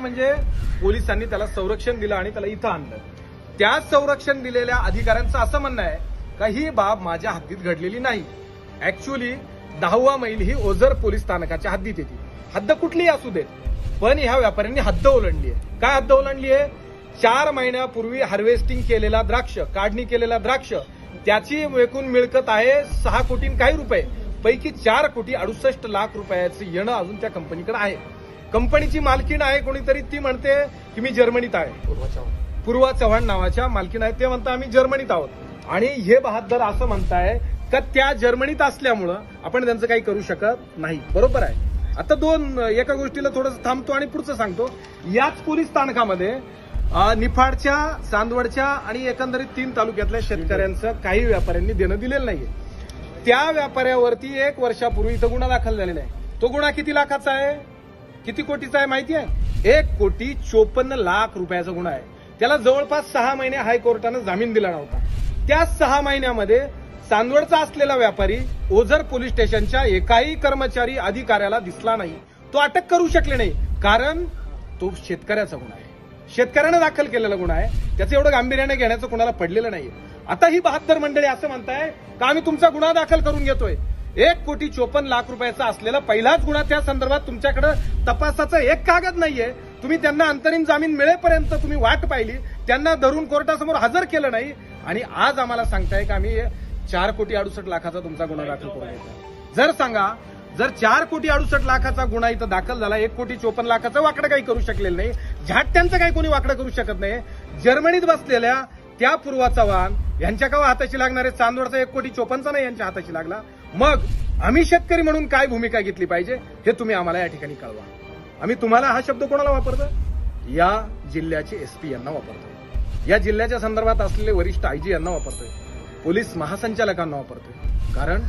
म्हणजे पोलिसांनी त्याला संरक्षण दिलं आणि त्याला इथं आणलं. त्या संरक्षण दिलेल्या अधिकाऱ्यांचं असं म्हणणं आहे का ही बाब माझ्या हद्दीत घडलेली नाही. ऍक्च्युअली 10वा मैल ही ओझर पोलीस स्थानकाच्या हद्दीत येते. हद्द कुठलीही असू देत, पण ह्या व्यापाऱ्यांनी हद्द ओलांडली आहे. काय हद्द ओलांडली आहे? 4 महिन्यापूर्वी हार्वेस्टिंग केलेला द्राक्ष, काढणी केलेला द्राक्ष, त्याची एकूण मिळकत आहे 6 कोटी काही रुपये, पैकी 4 कोटी 68 लाख रुपयाचं येणं अजून त्या कंपनीकडे आहे. कंपनीची मालकीण आहे कोणीतरी, ती म्हणते की मी जर्मनीत आहे. पूर्वा चव्हाण नावाच्या मालकीण आहे, ते म्हणतात आम्ही जर्मनीत आहोत. आणि हे बहादर असं म्हणताय का त्या जर्मनीत असल्यामुळं आपण त्यांचं काही करू शकत नाही. बरोबर आहे. आता एका गोष्टीला थोडंसं थांबतो आणि पुढचं सांगतो. याच पोलीस स्थानकामध्ये निफाडच्या, चांदवडच्या आणि एकंदरीत 3 तालुक्यातल्या शेतकऱ्यांचं काही व्यापाऱ्यांनी देणं दिलेलं नाहीये. त्या व्यापाऱ्यावरती 1 वर्षापूर्वी इथं गुन्हा दाखल झालेला आहे. तो गुन्हा किती लाखाचा आहे, किती कोटीचा आहे माहिती आहे? 1,54 लाख रुपयाचा गुन्हा आहे. त्याला जवळपास 6 महिने हायकोर्टानं जामीन दिला नव्हता. त्या 6 महिन्यामध्ये चांदवडचा असलेला व्यापारी ओझर पोलीस स्टेशनच्या एकाही कर्मचारी अधिकाऱ्याला दिसला नाही. तो अटक करू शकले नाही, कारण तो शेतकऱ्याचा गुन्हा आहे, शेतकऱ्यानं दाखल केलेला गुन्हा आहे. त्याचं एवढं गांभीर्याने घेण्याचं कोणाला पडलेलं नाहीये. आता ही बहादर मंडळी असं म्हणताय का आम्ही तुमचा गुन्हा दाखल करून घेतोय. 1,54 लाख रुपयाचा असलेला पहिलाच गुन्हा, त्या संदर्भात तुमच्याकडे तपासाचं एक कागद नाहीये. तुम्ही त्यांना अंतरिम जामीन मिळेपर्यंत तुम्ही वाट पाहिली, त्यांना धरून कोर्टासमोर हजर केलं नाही, आणि आज आम्हाला सांगताय का आम्ही 4,68 लाखाचा तुमचा गुन्हा दाखल करून घेतला. जर सांगा, जर 4,68 लाखाचा गुन्हा इथं दाखल झाला, 1,54 लाखाचं वाकडं काही करू शकलेलं नाही, झाट्यांचं काही कोणी वाकडं करू शकत नाही. जर्मनीत बसलेल्या त्या पूर्वा चव्हाण यांच्या का हाताशी लागणारे चांदवडचा 1,54 नाही यांच्या हाताशी लागला. मग आम्ही शेतकरी म्हणून काय भूमिका घेतली पाहिजे हे तुम्ही आम्हाला या ठिकाणी कळवा. आम्ही तुम्हाला हा शब्द कोणाला वापरतो? या जिल्ह्याचे एसपी यांना वापरतोय, या जिल्ह्याच्या संदर्भात असलेले वरिष्ठ आयजी यांना वापरतोय, पोलीस महासंचालकांना वापरतोय. कारण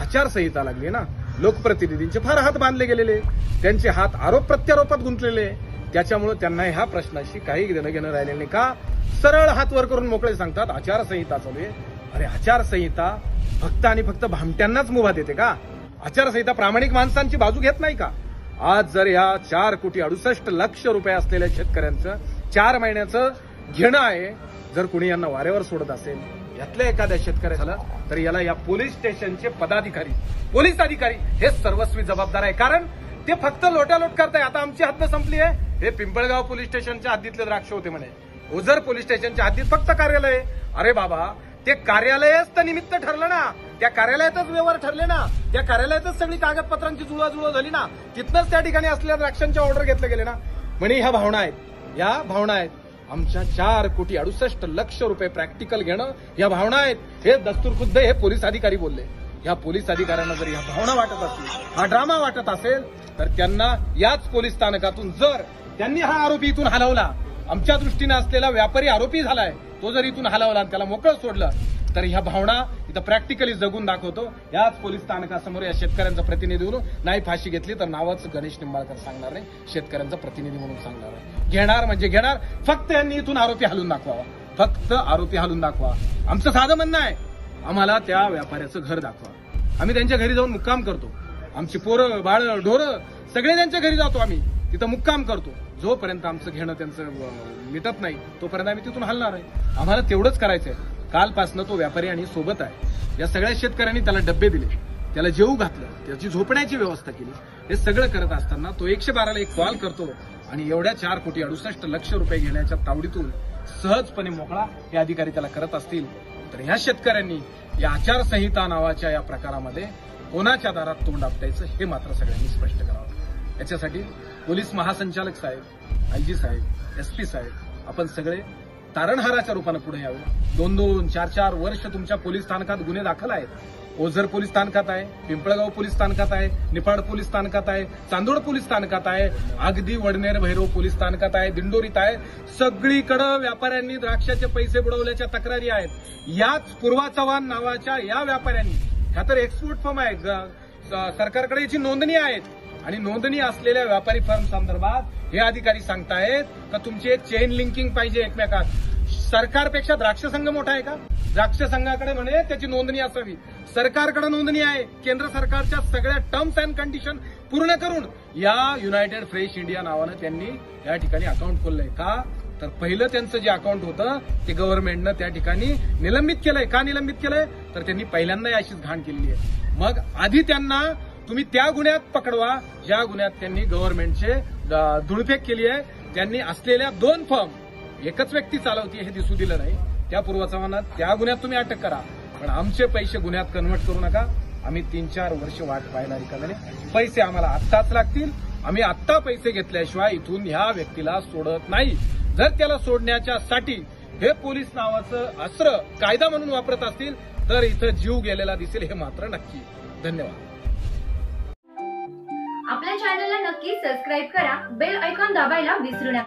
आचारसंहिता लागली ना, लोकप्रतिनिधींचे फार हात बांधले गेलेले, त्यांचे हात आरोप प्रत्यारोपात गुंतलेले, त्याच्यामुळे त्यांना ह्या प्रश्नाशी काही देणं घेणं राहिलेलं नाही. का? सरळ हात वर करून मोकळे सांगतात आचारसंहिता चालू आहे. अरे आचारसंहिता फक्त आणि फक्त भामट्यांनाच मुभा देते का? आचारसंहिता प्रामाणिक माणसांची बाजू घेत नाही का? आज जर या 4,68 लाख रुपये असलेल्या शेतकऱ्यांचं 4 महिन्याचं घेणं आहे, जर कुणी यांना वाऱ्यावर सोडत असेल, यातल्या एखाद्या शेतकऱ्याला, तर याला या पोलीस स्टेशनचे पदाधिकारी, पोलीस अधिकारी हे सर्वस्वी जबाबदार आहे. कारण ते फक्त लोटालोट करताय. आता आमची हद्द संपली आहे, हे पिंपळगाव पोलीस स्टेशनच्या हद्दीतले द्राक्ष होते म्हणे, ओझर पोलीस स्टेशनच्या हद्दीत फक्त कार्यालय. अरे बाबा, ते कार्यालयच तर निमित्त ठरलं ना, त्या कार्यालयातच व्यवहार ठरले ना, त्या कार्यालयातच सगळी कागदपत्रांची जुळवाजुळव झाली ना, तिथनंच त्या ठिकाणी असलेल्या द्राक्षांच्या ऑर्डर घेतले गेले ना. म्हणे ह्या भावना आहेत, या भावना आहेत. आमच्या 4,68 लाख रुपये प्रॅक्टिकल घेणं या भावना आहेत, हे दस्तूरखुद्द हे पोलीस अधिकारी बोलले. या पोलीस अधिकाऱ्यांना जर या भावना वाटत असतील, हा ड्रामा वाटत असेल, तर त्यांना याच पोलीस स्थानकातून जर त्यांनी हा आरोपी इथून हलवला, आमच्या दृष्टीने असलेला व्यापारी आरोपी झालाय, तो जर इथून हलवला आणि त्याला मोकळं सोडलं, तर ह्या भावना इथं प्रॅक्टिकली जगून दाखवतो. याच पोलीस स्थानकासमोर या शेतकऱ्यांचा प्रतिनिधी म्हणून नाही फाशी घेतली तर नावच गणेश निंबाळकर सांगणार नाही, शेतकऱ्यांचा प्रतिनिधी म्हणून सांगणार आहे. घेणार म्हणजे घेणार, फक्त यांनी इथून आरोपी हलवून दाखवावा, फक्त आरोपी हलवून दाखवा. आमचं साधं म्हणणं आहे, आम्हाला त्या व्यापाऱ्याचं घर दाखवा. आम्ही त्यांच्या घरी जाऊन मुक्काम करतो, आमची पोरं बाळ ढोरं सगळे त्यांच्या घरी जातो, आम्ही तिथं मुक्काम करतो. जोपर्यंत आमचं घेणं त्यांचं मिटत नाही तोपर्यंत आम्ही तिथून हलणार आहे. आम्हाला तेवढंच करायचंय. कालपासनं तो व्यापारी आणि सोबत आहे. या सगळ्या शेतकऱ्यांनी त्याला डब्बे दिले, त्याला जेवू घातलं, त्याची झोपण्याची व्यवस्था केली. हे सगळं करत असताना तो 112ला एक कॉल करतो आणि एवढ्या 4,68 लाख रुपये घेण्याच्या तावडीतून सहजपणे मोकळा हे अधिकारी त्याला करत असतील, तर ह्या शेतकऱ्यांनी या आचारसंहिता नावाच्या या प्रकारामध्ये कोणाच्या दारात तोंड आपटायचं हे मात्र सगळ्यांनी स्पष्ट करावं. याच्यासाठी पोलीस महासंचालक साहेब, आयजी साहेब, एसपी साहेब, आपण सगळे तारणहाराच्या रूपानं पुढे यावे. 2-2, 4-4 वर्ष तुमच्या पोलीस स्थानकात गुन्हे दाखल आहेत. ओझर पोलीस स्थानकात आहे, पिंपळगाव पोलीस स्थानकात आहे, निफाड पोलीस स्थानकात आहे, चांदोड पोलीस स्थानकात आहे, अगदी वडनेर भैरव पोलीस स्थानकात आहे, दिंडोरीत आहे. सगळीकडे व्यापाऱ्यांनी द्राक्षाचे पैसे बुडवल्याच्या तक्रारी आहेत. याच पूर्वा चव्हाण नावाच्या या व्यापाऱ्यांनी, ह्या तर एक्सपोर्ट फर्म आहे, सरकारकडे याची नोंदणी आहेत, आणि नोंदणी असलेल्या व्यापारी फर्म संदर्भात हे अधिकारी सांगतायत का तुमची एक चेन लिंकिंग पाहिजे एकमेकात. सरकारपेक्षा द्राक्ष संघ मोठा आहे का? द्राक्ष संघाकडे म्हणे त्याची नोंदणी असावी, सरकारकडे नोंदणी आहे, केंद्र सरकारच्या सगळ्या टर्म्स अँड कंडिशन पूर्ण करून या युनायटेड फ्रेश इंडिया नावानं त्यांनी या ठिकाणी अकाउंट खोललंय. का तर पहिलं त्यांचं जे अकाउंट होतं ते गव्हर्नमेंटनं त्या ठिकाणी निलंबित केलंय. का निलंबित केलंय तर त्यांनी पहिल्यांदा अशीच घाण केलेली आहे. मग आधी त्यांना तुम्ही त्या गुन्ह्यात पकडवा ज्या गुन्ह्यात त्यांनी गव्हर्नमेंटचे धुळफेक केली आहे. त्यांनी असलेल्या 2 फर्म एकच व्यक्ती चालवती हे दिसू दिलं नाही. त्या पूर्वसमानात त्या गुन्ह्यात तुम्ही अटक करा, पण आमचे पैसे गुन्ह्यात कन्व्हर्ट करू नका. आम्ही 3-4 वर्ष वाट पाहायला रिकामे नाही. पैसे आम्हाला आत्ताच लागतील. आम्ही आत्ता पैसे घेतल्याशिवाय इथून ह्या व्यक्तीला सोडत नाही. जर त्याला सोडण्याच्यासाठी हे पोलीस नावाचं अस्त्र कायदा म्हणून वापरत असतील तर इथं जीव गेलेला दिसेल हे मात्र नक्की. धन्यवाद. आपल्या चॅनलला नक्की सबस्क्राईब करा. बेल आयकॉन दाबायला विसरू नका.